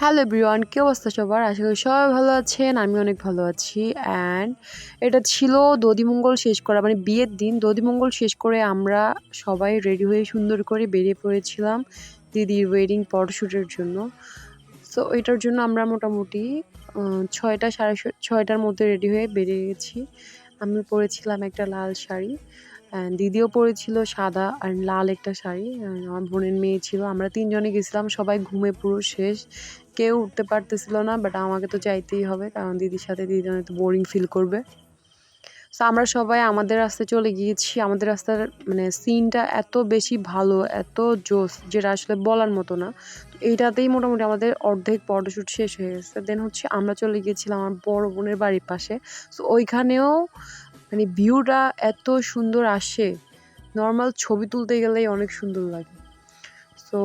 Hello everyone, কি অবস্থা সবার? আশা করি সবাই ভালো আছেন। আমি অনেক ভালো আছি। অ্যান্ড এটা ছিল দধিমঙ্গল শেষ করা, মানে বিয়ের দিন দধিমঙ্গল শেষ করে আমরা সবাই রেডি হয়ে সুন্দর করে বেরিয়ে পড়েছিলাম দিদির ওয়েডিং ফটোশ্যুটের জন্য। সো এটার জন্য আমরা মোটামুটি ৬টা সাড়ে ৬টার মধ্যে রেডি হয়ে বেরিয়ে গেছি। আমি পরেছিলাম একটা লাল শাড়ি, দিদিও পরেছিল সাদা আর লাল একটা শাড়ি। আমার বোনের মেয়ে ছিল। আমরা ৩ জনে গেছিলাম। সবাই ঘুমে পুরো শেষ। কেউ উঠতে পারতেছিল না, বাট আমাকে তো যাইতেই হবে, কারণ দিদির সাথে দিদি হয়তো বোরিং ফিল করবে। সো আমরা সবাই আমাদের রাস্তায় চলে গিয়েছি। আমাদের রাস্তার মানে সিনটা এত বেশি ভালো, এত জোস, যেটা আসলে বলার মতো না। তো এইটাতেই মোটামুটি আমাদের অর্ধেক ফটোশ্যুট শেষ হয়ে গেছে। দেন হচ্ছে আমরা চলে গিয়েছিলাম আমার বড় বোনের বাড়ির পাশে। সো ওইখানেও মানে ভিউটা এত সুন্দর আসে, নর্মাল ছবি তুলতে গেলেই অনেক সুন্দর লাগে। সো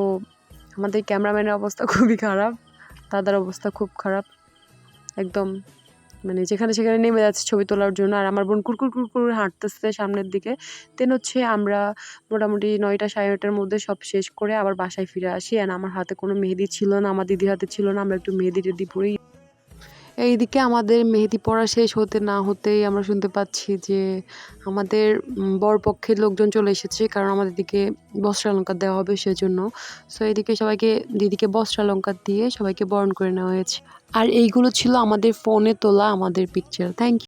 আমাদের ক্যামেরাম্যানের অবস্থা খুবই খারাপ, দাদার অবস্থা খুব খারাপ, একদম মানে যেখানে সেখানে নেমে যাচ্ছে ছবি তোলার জন্য। আর আমার বোন কুরকুর কুরকুর হাঁটতেছে সামনের দিকে। দেন হচ্ছে আমরা মোটামুটি ৯টা সাড়ে ৯টার মধ্যে সব শেষ করে আবার বাসায় ফিরে আসি। অ্যান্ড আমার হাতে কোনো মেহেদি ছিল না, আমার দিদির হাতে ছিল না। আমরা একটু মেহেদি টেহেদি পরেই এইদিকে আমাদের মেহেদি পড়া শেষ হতে না হতেই আমরা শুনতে পাচ্ছি যে আমাদের বরপক্ষের লোকজন চলে এসেছে, কারণ আমাদের দিকে বস্ত্রালঙ্কার দেওয়া হবে সেজন্য। সো এদিকে সবাইকে দিদিকে বস্ত্রালঙ্কার দিয়ে সবাইকে বরণ করে নেওয়া হয়েছে। আর এইগুলো ছিল আমাদের ফোনে তোলা আমাদের পিকচার। Thank you.